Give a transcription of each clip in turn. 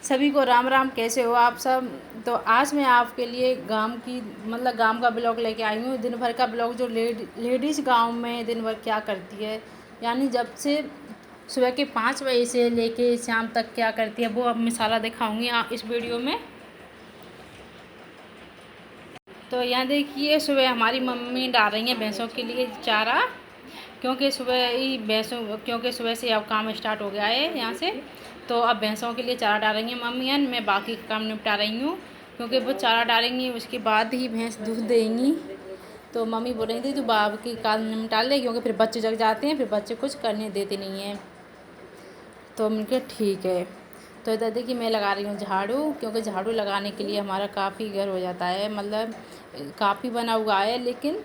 सभी को राम राम। कैसे हो आप सब। तो आज मैं आपके लिए गांव का ब्लॉग लेके आई हूँ। दिन भर का ब्लॉग जो लेडीज़ गांव में दिन भर क्या करती है, यानी जब से सुबह के 5 बजे से लेके शाम तक क्या करती है, वो अब मैं सारा दिखाऊंगी इस वीडियो में। तो यहाँ देखिए, सुबह हमारी मम्मी डाल रही हैं भैंसों के लिए चारा, क्योंकि सुबह से अब काम स्टार्ट हो गया है यहाँ से। तो अब भैंसों के लिए चारा डाल रही हैं मम्मी। मैं बाकी का काम निपटा रही हूँ, क्योंकि वो चारा डालेंगी उसके बाद ही भैंस दूध देंगी। तो मम्मी बोल रही थी तो बाब की काम निपटा ले, क्योंकि फिर बच्चे जग जाते हैं, फिर बच्चे कुछ करने देते नहीं हैं। तो मैंने कहा ठीक है। तो इधर देखिए मैं लगा रही हूँ झाड़ू, क्योंकि झाड़ू लगाने के लिए हमारा काफ़ी घर हो जाता है, मतलब काफ़ी बना हुआ है, लेकिन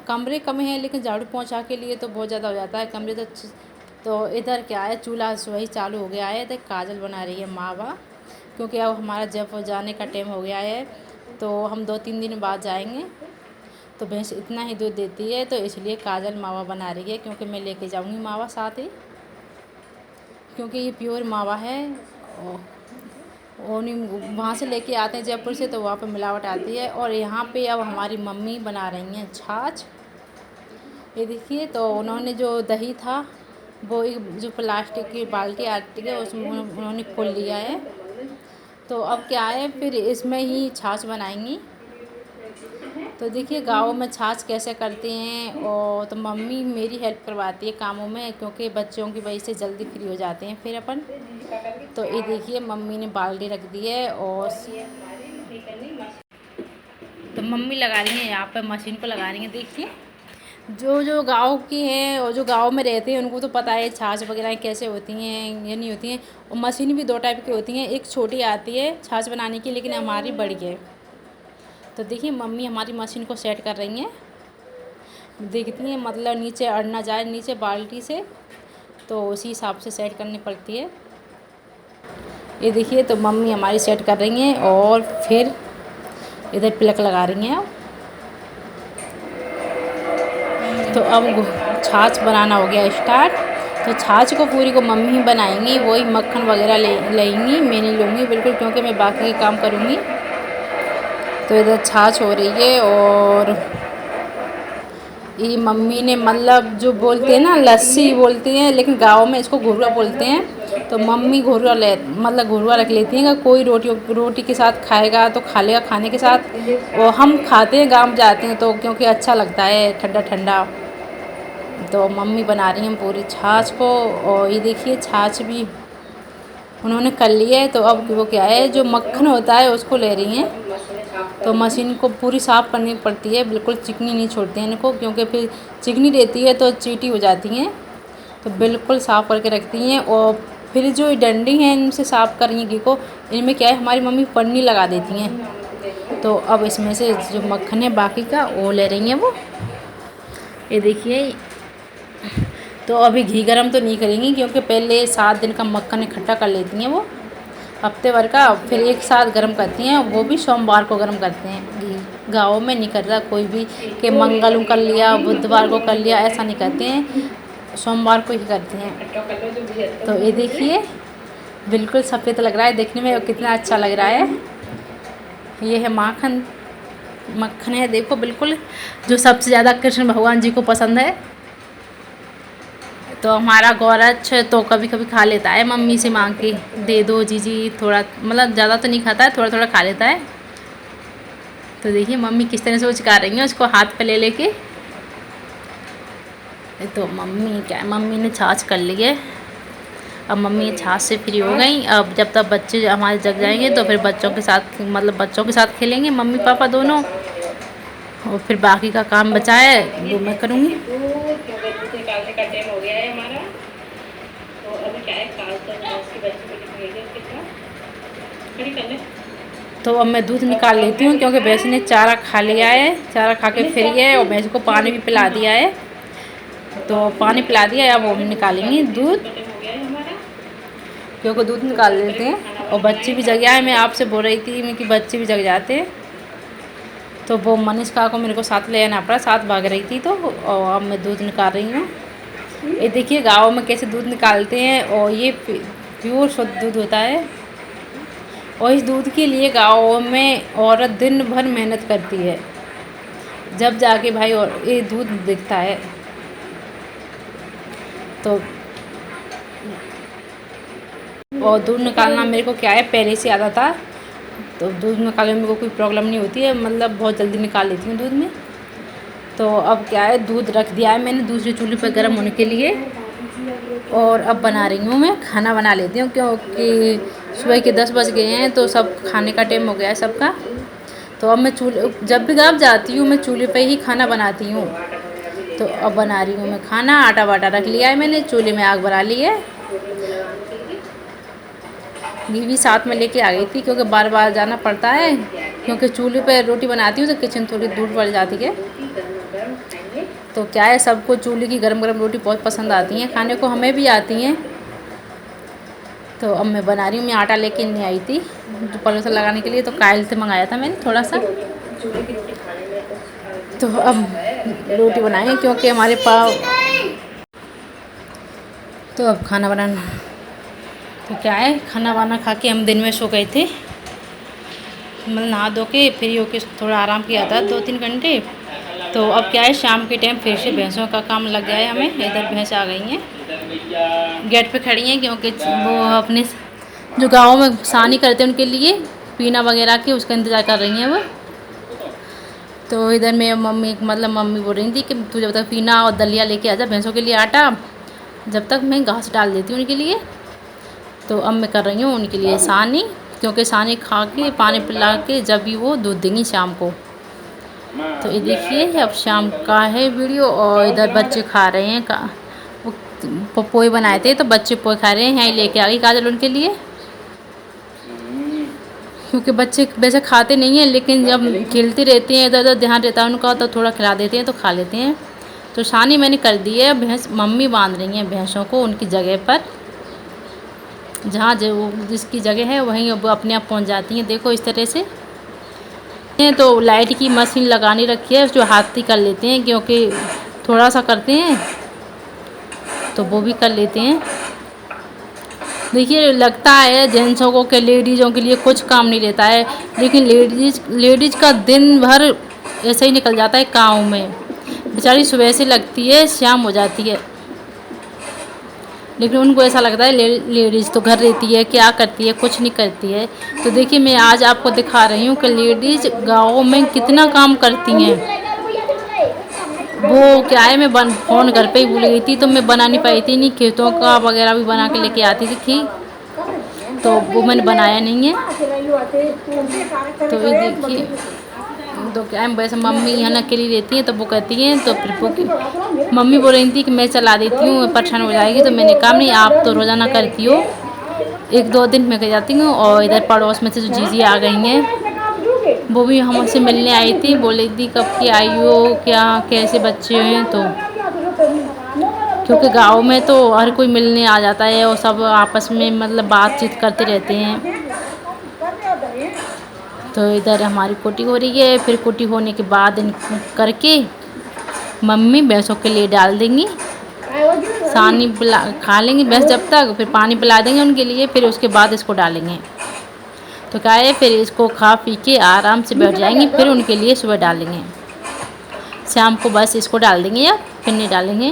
कमरे कम हैं, लेकिन झाड़ू पोंछा के लिए तो बहुत ज़्यादा हो जाता है कमरे। तो इधर क्या है, चूल्हा वही चालू हो गया है। तो काजल बना रही है मावा, क्योंकि अब हमारा जब जाने का टाइम हो गया है, तो हम 2-3 दिन बाद जाएंगे। तो भैंस इतना ही दूध देती है, तो इसलिए काजल मावा बना रही है, क्योंकि मैं लेके जाऊँगी मावा साथ ही, क्योंकि ये प्योर मावा है। और वहाँ से लेके आते हैं जयपुर से, तो वहाँ पर मिलावट आती है। और यहाँ पे अब हमारी मम्मी बना रही हैं छाछ। ये देखिए, तो उन्होंने जो दही था वो एक जो प्लास्टिक की बाल्टी आती है उसमें उन्होंने खोल लिया है। तो अब क्या है, फिर इसमें ही छाछ बनाएंगी। तो देखिए गाँव में छाछ कैसे करते हैं। और तो मम्मी मेरी हेल्प करवाती है कामों में, क्योंकि बच्चों की वजह से जल्दी फ्री हो जाते हैं फिर अपन। तो ये देखिए मम्मी ने बाल्टी रख दी है, और तो मम्मी लगा रही हैं यहाँ पर मशीन को लगा रही हैं। देखिए जो गाँव की हैं और जो गाँव में रहते हैं उनको तो पता है छाछ वगैरह कैसे होती हैं या नहीं होती हैं। और मशीन भी 2 टाइप की होती हैं, एक छोटी आती है छाछ बनाने की, लेकिन हमारी बड़ी है। तो देखिए मम्मी हमारी मशीन को सेट कर रही हैं, देखती हैं मतलब नीचे अड़ ना जाए नीचे बाल्टी से, तो उसी हिसाब से सेट करनी पड़ती है। ये देखिए तो मम्मी हमारी सेट कर रही हैं, और फिर इधर प्लग लगा रही हैं। तो अब छाछ बनाना हो गया स्टार्ट। तो छाछ को पूरी को मम्मी ही बनाएंगी, वही मक्खन वगैरह लेंगी, मैं नहीं लूँगी बिल्कुल, क्योंकि मैं बाकी के काम करूँगी। तो इधर छाछ हो रही है, और ये मम्मी ने मतलब जो बोलते हैं ना लस्सी बोलती हैं, लेकिन गाँव में इसको घुरुआ बोलते हैं। तो मम्मी घुरुआ रख लेती हैं। कोई रोटी के साथ खाएगा तो खा लेगा खाने के साथ। और हम खाते हैं गाँव जाते हैं तो, क्योंकि अच्छा लगता है ठंडा ठंडा। तो मम्मी बना रही हैं पूरी छाछ को। और ये देखिए छाछ भी उन्होंने कर ली है। तो अब वो क्या है, जो मक्खन होता है उसको ले रही हैं। तो मशीन को पूरी साफ़ करनी पड़ती है, बिल्कुल चिकनी नहीं छोड़ते हैं इनको, क्योंकि फिर चिकनी रहती है तो चीटी हो जाती हैं। तो बिल्कुल साफ़ करके रखती हैं। और फिर जो डंडी हैं इनसे साफ़ कर रही हैं घी को। इनमें क्या है, हमारी मम्मी पन्नी लगा देती हैं। तो अब इसमें से जो मक्खन है बाकी का वो ले रही हैं वो। ये देखिए, तो अभी घी गरम तो नहीं करेंगी, क्योंकि पहले 7 दिन का मक्खन इकट्ठा कर लेती हैं वो, हफ्ते भर का, फिर एक साथ गर्म करती हैं। वो भी सोमवार को गर्म करते हैं घी। गाँव में नहीं कर रहा कोई भी कि मंगल कर लिया बुधवार को कर लिया, ऐसा नहीं करते हैं, सोमवार को ही करते हैं। तो ये देखिए बिल्कुल सफ़ेद लग रहा है देखने में, और कितना अच्छा लग रहा है। ये है मक्खन है, देखो बिल्कुल जो सबसे ज़्यादा कृष्ण भगवान जी को पसंद है। तो हमारा गौरच तो कभी कभी खा लेता है, मम्मी से मांग के दे दो जीजी थोड़ा, मतलब ज़्यादा तो नहीं खाता है, थोड़ा थोड़ा खा लेता है। तो देखिए मम्मी किस तरह से वो चिका रही हैं उसको हाथ पे ले लेके। तो मम्मी ने छाछ कर ली है। अब मम्मी छाछ से फ्री हो गई। अब जब तक बच्चे हमारे जग जाएंगे तो फिर बच्चों के साथ खेलेंगे मम्मी पापा दोनों। और फिर बाकी का काम बचा है वो मैं करूँगी। निकालने का टाइम हो गया है हमारा। तो अभी क्या है, तो अब मैं दूध निकाल लेती हूँ, क्योंकि भैंस ने चारा खा लिया है, चारा खा के फ्री है, और भैंस को पानी भी पिला दिया है। तो पानी पिला दिया है, अब हम निकालेंगे दूध, क्योंकि दूध निकाल लेते हैं। और बच्चे भी जग गया है, मैं आपसे बोल रही थी कि बच्चे भी जग जाते हैं। तो वो मनीषा को मेरे को साथ ले आना पड़ा, साथ भाग रही थी। तो और अब मैं दूध निकाल रही हूँ। ये देखिए गाँव में कैसे दूध निकालते हैं, और ये प्योर शुद्ध दूध होता है। और इस दूध के लिए गाँव में औरत दिन भर मेहनत करती है, जब जाके भाई और ये दूध दिखता है। तो और दूध निकालना मेरे को क्या है, पहले से आता था, तो दूध निकालने में मेरे को कोई प्रॉब्लम नहीं होती है, मतलब बहुत जल्दी निकाल लेती हूँ दूध में। तो अब क्या है, दूध रख दिया है मैंने दूसरे चूल्हे पर गर्म होने के लिए, और अब बना रही हूँ मैं, खाना बना लेती हूँ, क्योंकि सुबह के 10 बज गए हैं, तो सब खाने का टाइम हो गया है सबका। तो अब मैं जब भी गाँव जाती हूँ मैं चूल्हे पे ही खाना बनाती हूँ। तो अब बना रही हूँ मैं खाना, आटा वाटा रख लिया है मैंने, चूल्हे में आग बना ली है। घी भी साथ में लेके आ गई थी, क्योंकि बार बार जाना पड़ता है, क्योंकि चूल्हे पे रोटी बनाती हूँ तो किचन थोड़ी दूर पड़ जाती है। तो क्या है, सबको चूल्हे की गरम गरम रोटी बहुत पसंद आती हैं खाने को, हमें भी आती हैं। तो अब मैं बना रही हूँ, मैं आटा लेके नहीं आई थी जो पलोसा लगाने के लिए, तो कायल से मंगाया था मैंने थोड़ा सा। तो अब रोटी बनाएं, क्योंकि हमारे पास, तो अब खाना बनाना, तो क्या है, खाना वाना खा के हम दिन में सो गए थे, मतलब नहा धो के फ्री होके थोड़ा आराम किया था 2-3 घंटे। तो अब क्या है, शाम के टाइम फिर से भैंसों का काम लग गया है हमें। इधर भैंस आ गई हैं, गेट पे खड़ी हैं, क्योंकि वो अपने जो गाँव में सानी करते हैं उनके लिए पीना वगैरह के उसका इंतज़ार कर रही हैं वो। तो इधर मेरी मम्मी, मतलब मम्मी बोल रही थी कि तू जब तक पीना और दलिया लेके आ जा भैंसों के लिए आटा, जब तक मैं घास डाल देती हूँ उनके लिए। तो अब मैं कर रही हूँ उनके लिए सानी, क्योंकि सानी खा के पानी पिला के जब भी वो दूध देंगी शाम को। तो ये देखिए, अब शाम का है वीडियो, और इधर बच्चे खा रहे हैं वो पोए बनाए थे, तो बच्चे पोए खा रहे हैं। यहाँ लेके आ गई काजल उनके लिए, क्योंकि बच्चे वैसे खाते नहीं हैं, लेकिन जब खेलते रहते हैं, इधर उधर ध्यान रहता है उनका, तो थोड़ा खिला देते हैं तो खा लेते हैं। तो सानी मैंने कर दी है, भैंस मम्मी बांध रही हैं भैंसों को उनकी जगह पर, जहाँ जो जिसकी जगह है वहीं वो अपने आप पहुँच जाती हैं। देखो इस तरह से। तो लाइट की मशीन लगानी रखी है, जो हाथ ही कर लेते हैं, क्योंकि थोड़ा सा करते हैं तो वो भी कर लेते हैं। देखिए, लगता है जेंट्सों को कि लेडीज़ों के लिए कुछ काम नहीं रहता है, लेकिन लेडीज़ का दिन भर ऐसे ही निकल जाता है काम में। बेचारी सुबह से लगती है, शाम हो जाती है, लेकिन उनको ऐसा लगता है लेडीज़ तो घर रहती है, क्या करती है, कुछ नहीं करती है। तो देखिए, मैं आज आपको दिखा रही हूँ कि लेडीज़ गाँव में कितना काम करती हैं। वो क्या है, मैं फ़ोन घर पे ही भूल गई थी, तो मैं बना नहीं पाई थी, नहीं खेतों का वगैरह भी बना के लेके आती थी, तो वो मैंने बनाया नहीं है। तो ये देखिए, तो क्या है, वैसे मम्मी यहाँ अकेली रहती हैं, तो वो कहती हैं, तो फिर वो मम्मी बोल रही थी कि मैं चला देती हूँ, परेशान हो जाएगी। तो मैंने कहा नहीं, आप तो रोज़ाना करती हो, 1-2 दिन में कर जाती हूँ। और इधर पड़ोस में से जो जीजी आ गई हैं, वो भी हमसे मिलने आई थी, बोली थी कब की आई हो, क्या कैसे बच्चे हैं। तो क्योंकि गांव में तो हर कोई मिलने आ जाता है, और सब आपस में मतलब बातचीत करते रहते हैं। तो इधर हमारी कोटी हो रही है, फिर कोटी होने के बाद करके मम्मी भैंसों के लिए डाल देंगी, सानी खा लेंगी भैंस जब तक, फिर पानी पिला देंगे उनके लिए, फिर उसके बाद इसको डालेंगे। तो क्या है, फिर इसको खा पी के आराम से बैठ जाएंगी, फिर उनके लिए सुबह डालेंगे, शाम को बस इसको डाल देंगे या फिर नहीं डालेंगे।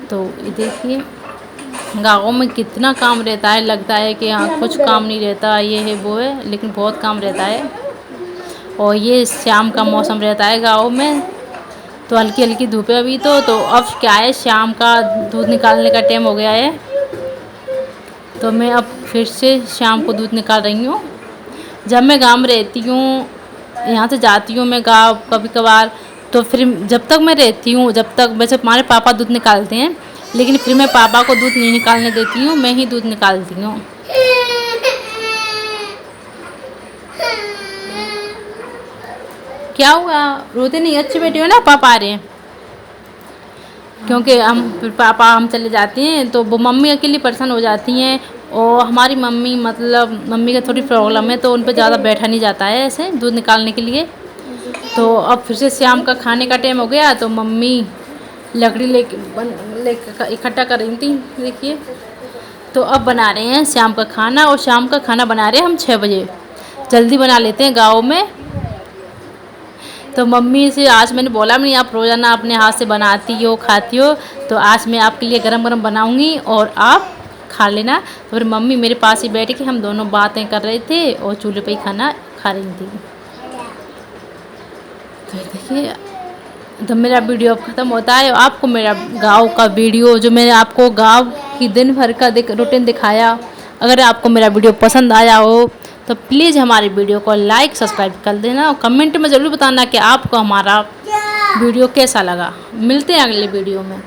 तो ये देखिए, गाँव में कितना काम रहता है, लगता है कि हाँ कुछ काम नहीं रहता, ये है वो है, लेकिन बहुत काम रहता है। और ये शाम का मौसम रहता है गाँव में, तो हल्की हल्की धूप है अभी तो अब क्या है, शाम का दूध निकालने का टाइम हो गया है। तो मैं अब फिर से शाम को दूध निकाल रही हूँ। जब मैं गाँव में रहती हूँ, यहाँ से जाती हूँ मैं गाँव कभी कभार, तो फिर जब तक मैं रहती हूँ, जब तक वैसे हमारे पापा दूध निकालते हैं, लेकिन फिर मैं पापा को दूध नहीं निकालने देती हूँ, मैं ही दूध निकालती हूँ। क्या हुआ, रोते नहीं, अच्छे बैठे हो ना, पापा आ रहे हैं। क्योंकि फिर पापा हम चले जाते हैं, तो वो मम्मी अकेली परेशान हो जाती हैं, और हमारी मम्मी, मतलब मम्मी का थोड़ी प्रॉब्लम है, तो उन पर ज़्यादा बैठा नहीं जाता है ऐसे दूध निकालने के लिए। तो अब फिर से शाम का खाने का टाइम हो गया, तो मम्मी लकड़ी लेके इकट्ठा कर रही थी। देखिए, तो अब बना रहे हैं शाम का खाना, और शाम का खाना बना रहे हैं हम 6 बजे, जल्दी बना लेते हैं गाँव में। तो मम्मी से आज मैंने बोला नहीं, आप रोज़ाना अपने हाथ से बनाती हो खाती हो, तो आज मैं आपके लिए गरम गरम बनाऊंगी और आप खा लेना। तो फिर मम्मी मेरे पास ही बैठ के हम दोनों बातें कर रहे थे और चूल्हे पे ही खाना खा रही थी। तो देखिए, तो मेरा वीडियो अब ख़त्म होता है। आपको मेरा गांव का वीडियो, जो मैंने आपको गांव की दिन भर का रूटीन दिखाया, अगर आपको मेरा वीडियो पसंद आया हो तो प्लीज़ हमारे वीडियो को लाइक सब्सक्राइब कर देना, और कमेंट में ज़रूर बताना कि आपको हमारा वीडियो कैसा लगा। मिलते हैं अगले वीडियो में।